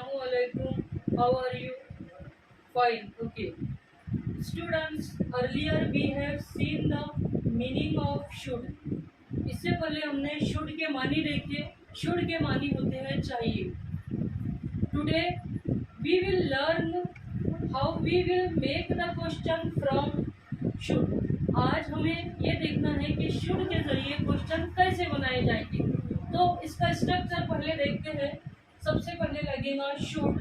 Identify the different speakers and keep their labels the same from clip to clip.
Speaker 1: Assalamualaikum. How are you? Fine. Okay. Students, earlier we have seen the meaning of should. इससे पहले हमने should के मानी देखे. should के मानी होते हैं चाहिए. Today we will learn how we will make the question from should. आज हमें ये देखना है कि should के जरिए क्वेश्चन कैसे बनाए जाएंगे. तो इसका स्ट्रक्चर पहले देखते हैं. सबसे पहले लगेगा should,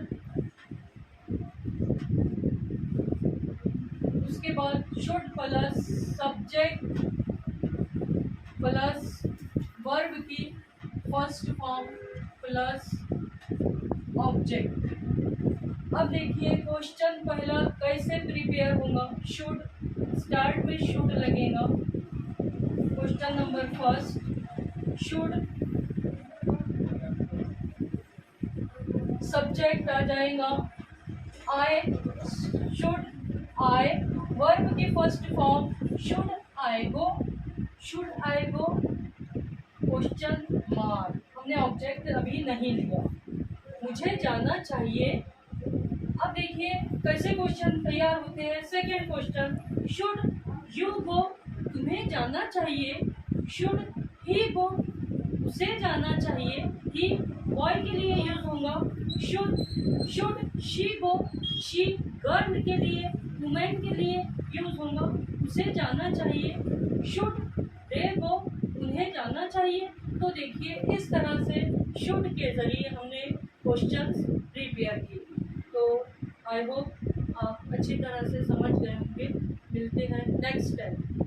Speaker 1: उसके बाद should plus subject plus verb की फर्स्ट फॉर्म प्लस ऑब्जेक्ट. अब देखिए क्वेश्चन पहला कैसे प्रिपेयर होगा. शुड, स्टार्ट में शुड लगेगा. Question number first, should subject आ जाएगा आई. शुड आई, वर्ब की first form should I go. Should I go question mark. हमने ऑब्जेक्ट अभी नहीं लिया. मुझे जाना चाहिए. अब देखिए कैसे क्वेश्चन तैयार होते हैं. Second question, should you go, तुम्हें जाना चाहिए. शुड ही गो, उसे जाना चाहिए. ही बॉय के लिए यूज होगा. Should she go, she girl के लिए वुमेन के लिए यूज होगा. उसे जाना चाहिए. शुड दे गो, उन्हें जाना चाहिए. तो देखिए इस तरह से शुड के जरिए हमने क्वेश्चंस प्रिपेयर किए. तो आई होप आप अच्छी तरह से समझ गए होंगे. मिलते हैं नेक्स्ट टाइम.